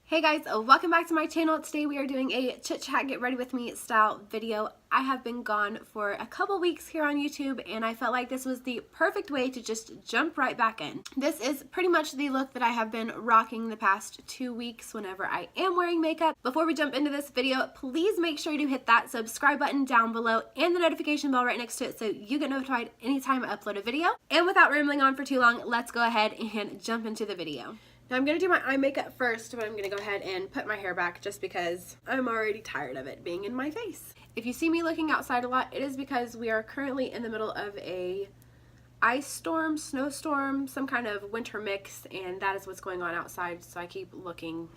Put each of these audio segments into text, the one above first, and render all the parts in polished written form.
Hey guys, welcome back to my channel. Today we are doing a chit chat get ready with me style video. I have been gone for a couple weeks here on YouTube and I felt like this was the perfect way to just jump right back in. This is pretty much the look that I have been rocking the past 2 weeks whenever I am wearing makeup. Before we jump into this video, please make sure to hit that subscribe button down below and the notification bell right next to it so you get notified anytime I upload a video. And without rambling on for too long, let's go ahead and jump into the video. Now I'm going to do my eye makeup first, but I'm going to go ahead and put my hair back just because I'm already tired of it being in my face. If you see me looking outside a lot, it is because we are currently in the middle of a ice storm, snowstorm, some kind of winter mix, and that is what's going on outside, so I keep looking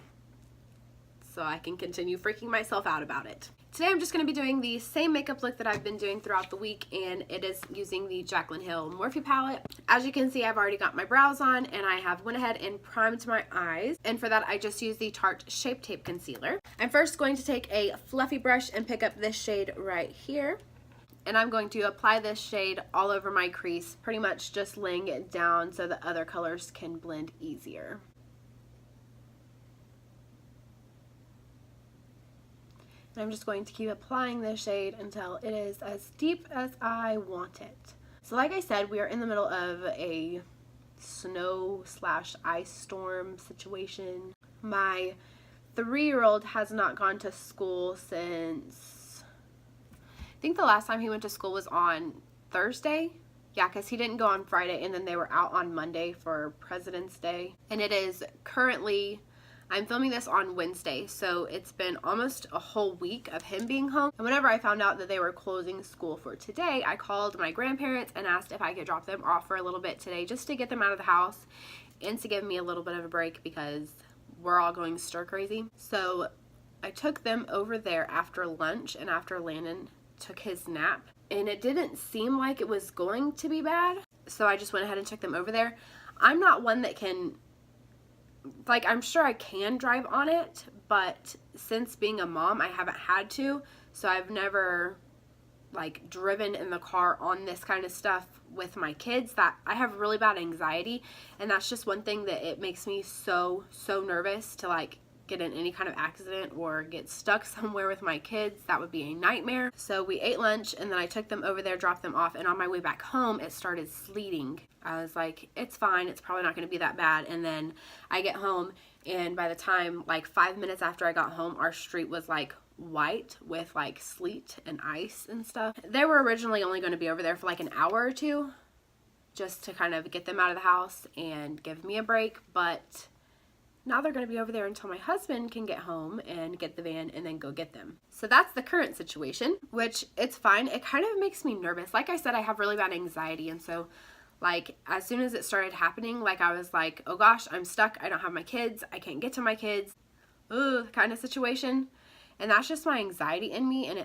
so I can continue freaking myself out about it. Today I'm just going to be doing the same makeup look that I've been doing throughout the week, and it is using the Jaclyn Hill Morphe palette. As you can see, I've already got my brows on and I have went ahead and primed my eyes, and for that I just used the Tarte Shape Tape Concealer. I'm first going to take a fluffy brush and pick up this shade right here, and I'm going to apply this shade all over my crease, pretty much just laying it down so the other colors can blend easier. And I'm just going to keep applying this shade until it is as deep as I want it. So like I said, we are in the middle of a snow/ice storm situation. My 3-year-old has not gone to school since, I think the last time he went to school was on Thursday. Yeah, because he didn't go on Friday, and then they were out on Monday for President's Day. And it is currently, I'm filming this on Wednesday, so it's been almost a whole week of him being home. And whenever I found out that they were closing school for today, I called my grandparents and asked if I could drop them off for a little bit today just to get them out of the house and to give me a little bit of a break because we're all going stir crazy. So I took them over there after lunch and after Landon took his nap, and it didn't seem like it was going to be bad, so I just went ahead and took them over there. I'm not one that can, like, I'm sure I can drive on it, but since being a mom, I haven't had to, so I've never, like, driven in the car on this kind of stuff with my kids. That I have really bad anxiety, and that's just one thing that it makes me so nervous to, like, get in any kind of accident or get stuck somewhere with my kids. That would be a nightmare. So we ate lunch, and then I took them over there, dropped them off, and on my way back home, it started sleeting. I was like, it's fine, it's probably not going to be that bad. And then I get home, and by the time, like 5 minutes after I got home, our street was like white with like sleet and ice and stuff. They were originally only going to be over there for like an hour or two just to kind of get them out of the house and give me a break, but now they're going to be over there until my husband can get home and get the van and then go get them. So that's the current situation, which it's fine. It kind of makes me nervous. Like I said, I have really bad anxiety, and so like as soon as it started happening, like I was like, oh gosh, I'm stuck. I don't have my kids. I can't get to my kids. Ugh, kind of situation. And that's just my anxiety in me, and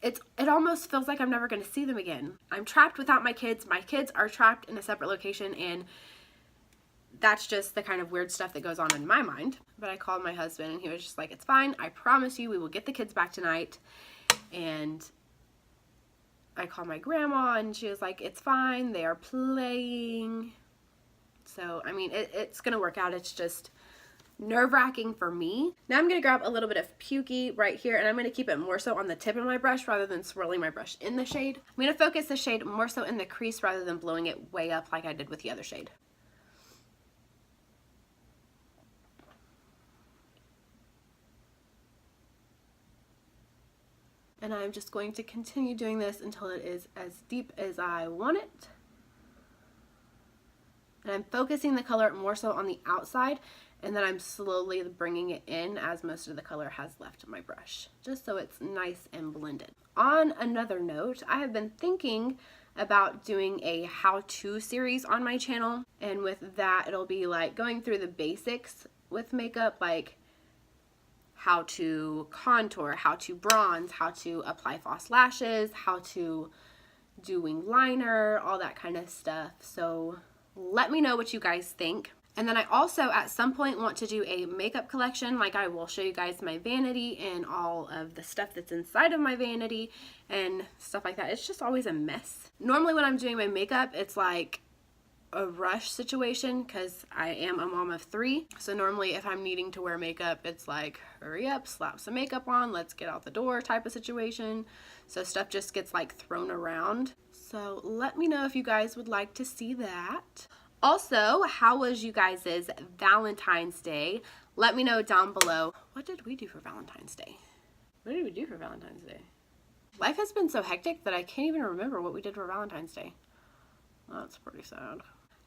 it almost feels like I'm never going to see them again. I'm trapped without my kids. My kids are trapped in a separate location, and that's just the kind of weird stuff that goes on in my mind. But I called my husband, and he was just like, it's fine. I promise you we will get the kids back tonight. And I called my grandma, and she was like, it's fine. They are playing. So, I mean, it's going to work out. It's just nerve-wracking for me. Now I'm going to grab a little bit of Pukey right here, and I'm going to keep it more so on the tip of my brush rather than swirling my brush in the shade. I'm going to focus the shade more so in the crease rather than blowing it way up like I did with the other shade. And I'm just going to continue doing this until it is as deep as I want it. And I'm focusing the color more so on the outside, and then I'm slowly bringing it in as most of the color has left my brush, just so it's nice and blended. On another note, I have been thinking about doing a how-to series on my channel, and with that it'll be like going through the basics with makeup, like how to contour, how to bronze, how to apply false lashes, how to do wing liner, all that kind of stuff. So let me know what you guys think. And then I also at some point want to do a makeup collection. Like I will show you guys my vanity and all of the stuff that's inside of my vanity and stuff like that. It's just always a mess. Normally when I'm doing my makeup, it's like a rush situation because I am a mom of 3. So normally if I'm needing to wear makeup, it's like, hurry up, slap some makeup on, let's get out the door type of situation. So stuff just gets like thrown around. So let me know if you guys would like to see that. Also, how was you guys' Valentine's Day? Let me know down below. What did we do for Valentine's Day? What did we do for Valentine's Day? Life has been so hectic that I can't even remember what we did for Valentine's Day. That's pretty sad.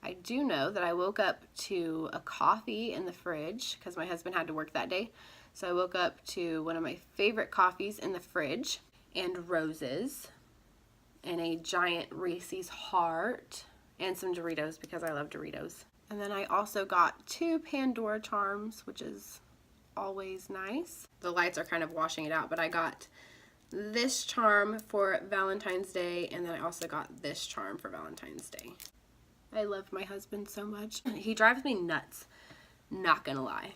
I do know that I woke up to a coffee in the fridge because my husband had to work that day. So I woke up to one of my favorite coffees in the fridge and roses and a giant Reese's heart and some Doritos because I love Doritos. And then I also got 2 Pandora charms, which is always nice. The lights are kind of washing it out, but I got this charm for Valentine's Day, and then I also got this charm for Valentine's Day. I love my husband so much. He drives me nuts, not gonna lie.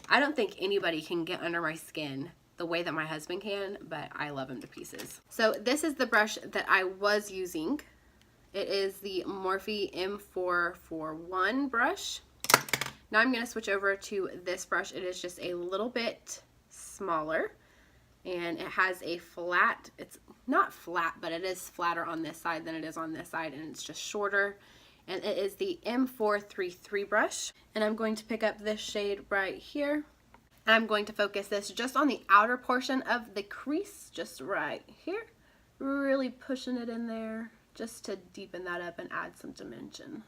I don't think anybody can get under my skin the way that my husband can, but I love him to pieces. So this is the brush that I was using. It is the Morphe M441 brush. Now I'm gonna switch over to this brush. It is just a little bit smaller, and it has a flat, it's not flat, but it is flatter on this side than it is on this side, and it's just shorter. And it is the M433 brush. And I'm going to pick up this shade right here. And I'm going to focus this just on the outer portion of the crease, just right here. Really pushing it in there just to deepen that up and add some dimension.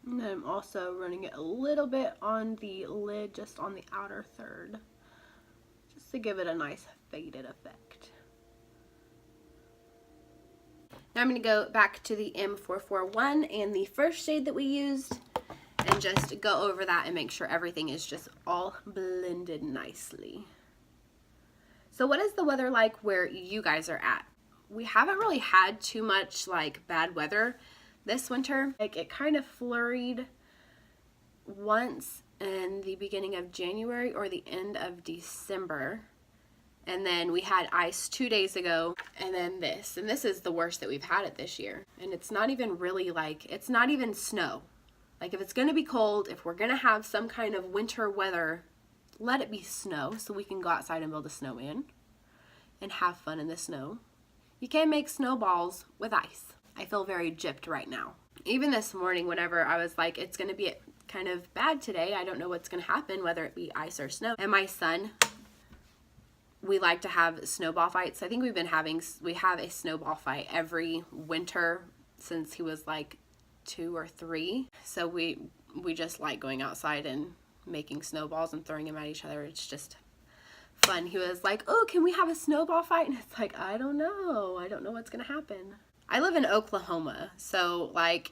And then I'm also running it a little bit on the lid, just on the outer third, just to give it a nice faded effect. Now I'm going to go back to the M441 and the first shade that we used and just go over that and make sure everything is just all blended nicely. So what is the weather like where you guys are at? We haven't really had too much like bad weather this winter. Like it kind of flurried once in the beginning of January or the end of December. And then we had ice 2 days ago, and then this. And this is the worst that we've had it this year. And it's not even really like, it's not even snow. Like if it's going to be cold, if we're going to have some kind of winter weather, let it be snow so we can go outside and build a snowman and have fun in the snow. You can't make snowballs with ice. I feel very gypped right now. Even this morning, whenever I was like, it's going to be kind of bad today, I don't know what's going to happen, whether it be ice or snow. And my son, we like to have snowball fights. I think we have a snowball fight every winter since he was like 2 or 3. So we just like going outside and making snowballs and throwing them at each other. It's just fun. He was like, oh, can we have a snowball fight? And it's like, I don't know what's going to happen. I live in Oklahoma, so like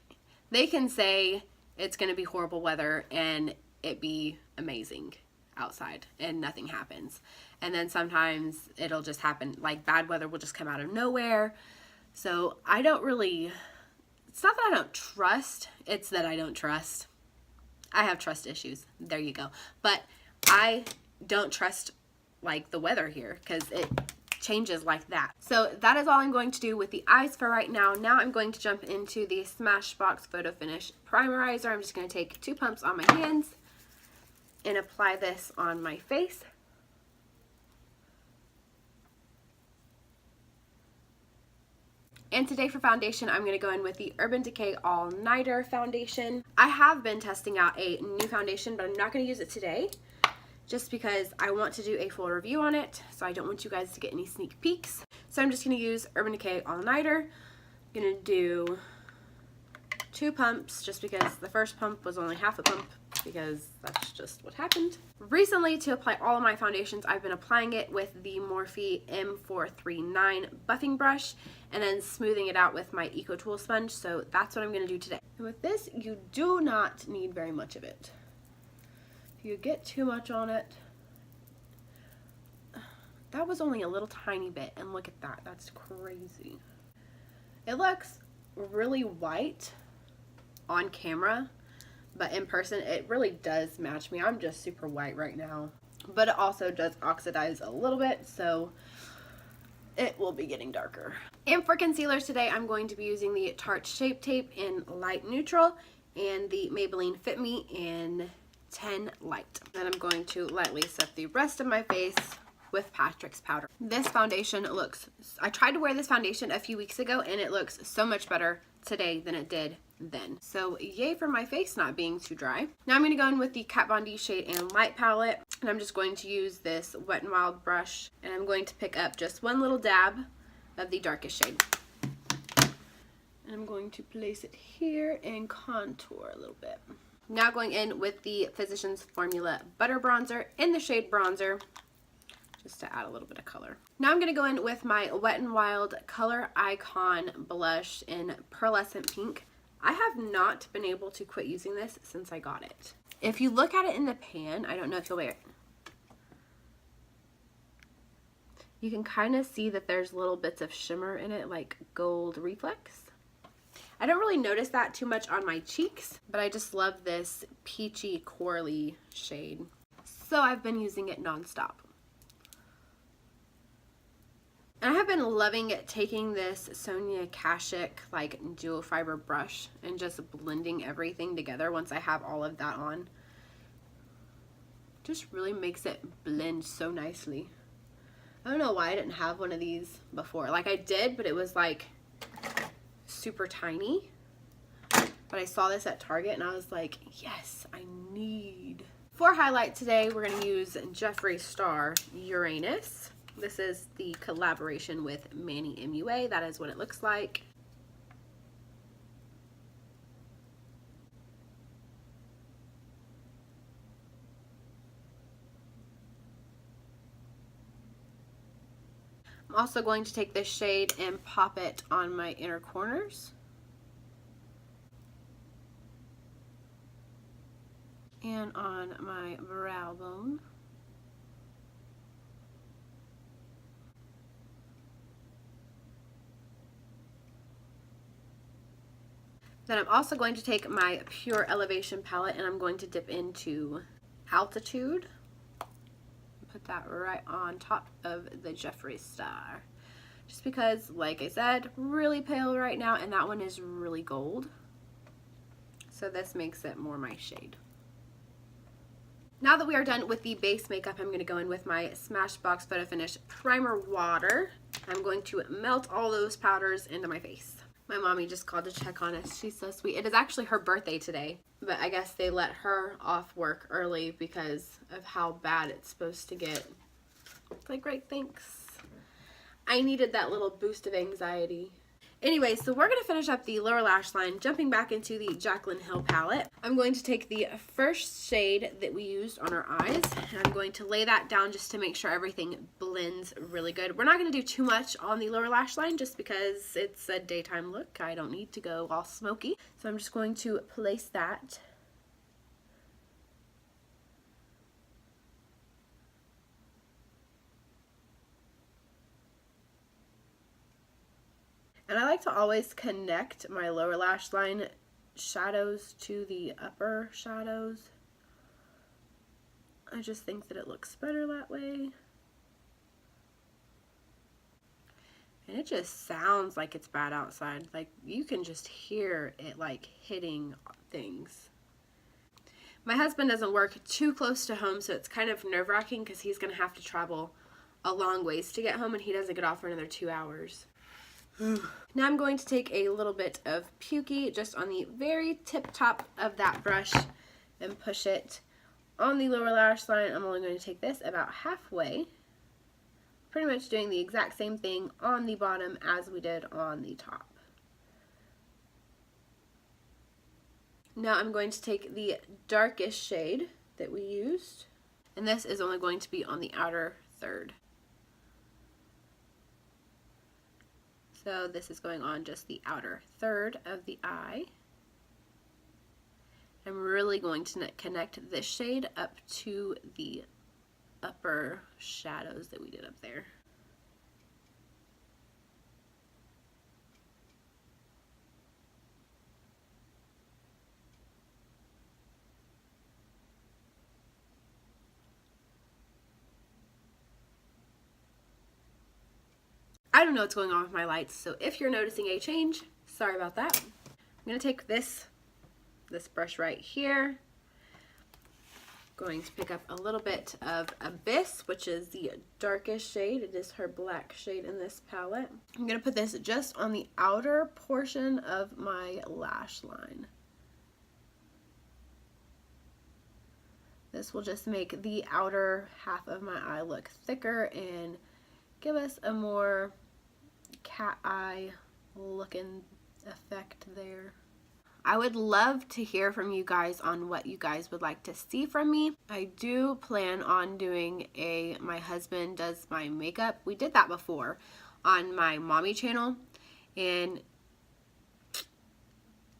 they can say it's going to be horrible weather and it be amazing outside and nothing happens. And then sometimes it'll just happen, like bad weather will just come out of nowhere. So I don't really, it's not that I don't trust, it's that I don't trust. I have trust issues. There you go. But I don't trust like the weather here because it changes like that. So that is all I'm going to do with the eyes for right now. Now I'm going to jump into the Smashbox Photo Finish Primerizer. I'm just going to take 2 pumps on my hands and apply this on my face. And today for foundation, I'm going to go in with the Urban Decay All Nighter foundation. I have been testing out a new foundation, but I'm not going to use it today, just because I want to do a full review on it, so I don't want you guys to get any sneak peeks. So I'm just going to use Urban Decay All Nighter. I'm going to do 2 pumps, just because the first pump was only half a pump, because that's just what happened. Recently, to apply all of my foundations, I've been applying it with the Morphe M439 buffing brush, and then smoothing it out with my Eco Tool sponge, so that's what I'm going to do today. And with this, you do not need very much of it. You get too much on it. That was only a little tiny bit, and look at that. That's crazy. It looks really white on camera, but in person it really does match me. I'm just super white right now, but it also does oxidize a little bit, so it will be getting darker. And for concealers today, I'm going to be using the Tarte Shape Tape in Light Neutral and the Maybelline Fit Me in 10 Light. Then I'm going to lightly set the rest of my face with Patrick's powder. This foundation looks, I tried to wear this foundation a few weeks ago and it looks so much better today than it did then. So yay for my face not being too dry. Now I'm going to go in with the Kat Von D Shade and Light palette, and I'm just going to use this Wet n Wild brush, and I'm going to pick up just one little dab of the darkest shade. And I'm going to place it here and contour a little bit. Now going in with the Physicians Formula Butter Bronzer in the shade Bronzer, just to add a little bit of color. Now I'm going to go in with my Wet n Wild Color Icon blush in Pearlescent Pink. I have not been able to quit using this since I got it. If you look at it in the pan, I don't know if you'll wear it, you can kind of see that there's little bits of shimmer in it, like gold reflex. I don't really notice that too much on my cheeks, but I just love this peachy corally shade. So I've been using it nonstop. And I have been loving taking this Sonia Kashuk like dual fiber brush and just blending everything together once I have all of that on. Just really makes it blend so nicely. I don't know why I didn't have one of these before. Like I did, but it was like super tiny. But I saw this at Target and I was like, yes, I need. For highlight today, we're going to use Jeffree Star Uranus. This is the collaboration with Manny MUA. That is what it looks like. I'm also going to take this shade and pop it on my inner corners. And on my brow bone. Then I'm also going to take my Pure Elevation palette and I'm going to dip into Altitude. Put that right on top of the Jeffree Star. Just because, like I said, really pale right now, and that one is really gold. So this makes it more my shade. Now that we are done with the base makeup, I'm going to go in with my Smashbox Photo Finish Primer Water. I'm going to melt all those powders into my face. My mommy just called to check on us. She's so sweet. It is actually her birthday today, but I guess they let her off work early because of how bad it's supposed to get. It's like, great, thanks. I needed that little boost of anxiety. Anyway, so we're going to finish up the lower lash line, jumping back into the Jaclyn Hill palette. I'm going to take the first shade that we used on our eyes, and I'm going to lay that down just to make sure everything blends really good. We're not going to do too much on the lower lash line just because it's a daytime look. I don't need to go all smoky. So I'm just going to place that. And I like to always connect my lower lash line shadows to the upper shadows. I just think that it looks better that way. And it just sounds like it's bad outside. Like you can just hear it like hitting things. My husband doesn't work too close to home, so it's kind of nerve-wracking because he's going to have to travel a long ways to get home, and he doesn't get off for another 2 hours. Now I'm going to take a little bit of Pukey just on the very tip top of that brush and push it on the lower lash line. I'm only going to take this about halfway, pretty much doing the exact same thing on the bottom as we did on the top. Now I'm going to take the darkest shade that we used, and this is only going to be on the outer third. So this is going on just the outer third of the eye. I'm really going to connect this shade up to the upper shadows that we did up there. I don't know what's going on with my lights, so if you're noticing a change, sorry about that. I'm going to take this brush right here. Going to pick up a little bit of Abyss, which is the darkest shade. It is her black shade in this palette. I'm going to put this just on the outer portion of my lash line. This will just make the outer half of my eye look thicker and give us a more cat eye looking effect there. I would love to hear from you guys on what you guys would like to see from me. I do plan on doing a My Husband Does My Makeup. We did that before on my mommy channel, and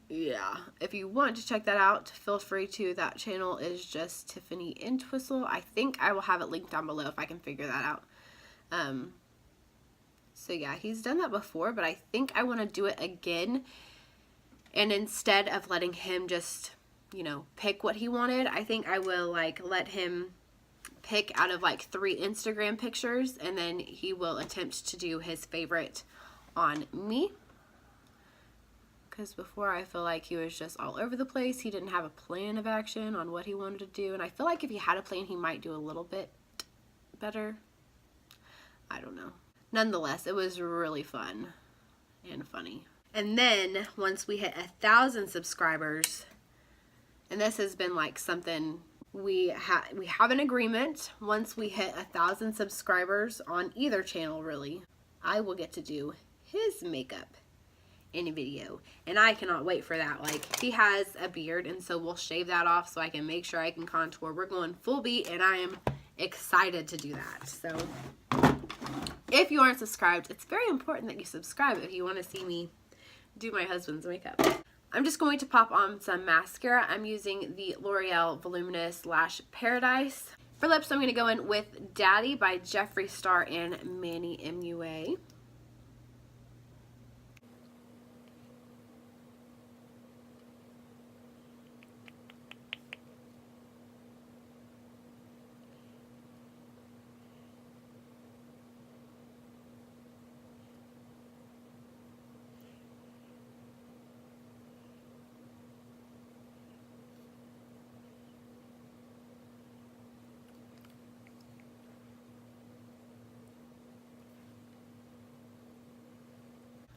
yeah, if you want to check that out, feel free to. That channel is just Tiffany Entwistle. I think I will have it linked down below if I can figure that out. So yeah, he's done that before, but I think I want to do it again. And instead of letting him just, you know, pick what he wanted, I think I will like let him pick out of like 3 Instagram pictures, and then he will attempt to do his favorite on me. Because before, I feel like he was just all over the place. He didn't have a plan of action on what he wanted to do. And I feel like if he had a plan, he might do a little bit better. I don't know. Nonetheless, it was really fun and funny. And then once we hit 1,000 subscribers, and this has been like something we have an agreement. Once we hit 1,000 subscribers on either channel, really, I will get to do his makeup in a video, and I cannot wait for that. Like, he has a beard, and so we'll shave that off so I can make sure I can contour. We're going full beat, and I am excited to do that. So if you aren't subscribed, it's very important that you subscribe if you want to see me do my husband's makeup. I'm just going to pop on some mascara. I'm using the L'Oreal Voluminous Lash Paradise. For lips, I'm going to go in with Daddy by Jeffree Star and Manny MUA.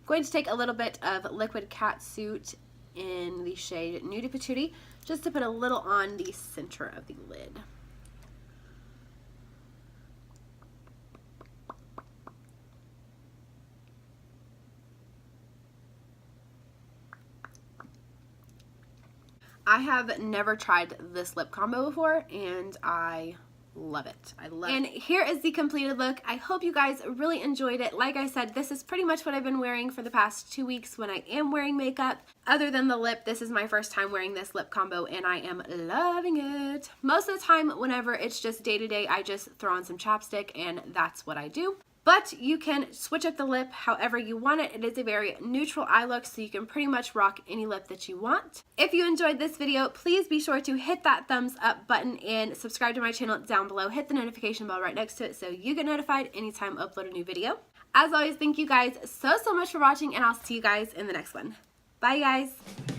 Going to take a little bit of liquid catsuit in the shade Nudie Patootie just to put a little on the center of the lid. I have never tried this lip combo before, and I love it. I love it. And here is the completed look. I hope you guys really enjoyed it. Like I said, this is pretty much what I've been wearing for the past 2 weeks when I am wearing makeup. Other than the lip, this is my first time wearing this lip combo, and I am loving it. Most of the time, whenever it's just day-to-day, I just throw on some chapstick, and that's what I do. But you can switch up the lip however you want it. It is a very neutral eye look, so you can pretty much rock any lip that you want. If you enjoyed this video, please be sure to hit that thumbs up button and subscribe to my channel down below. Hit the notification bell right next to it so you get notified anytime I upload a new video. As always, thank you guys so much for watching, and I'll see you guys in the next one. Bye, guys.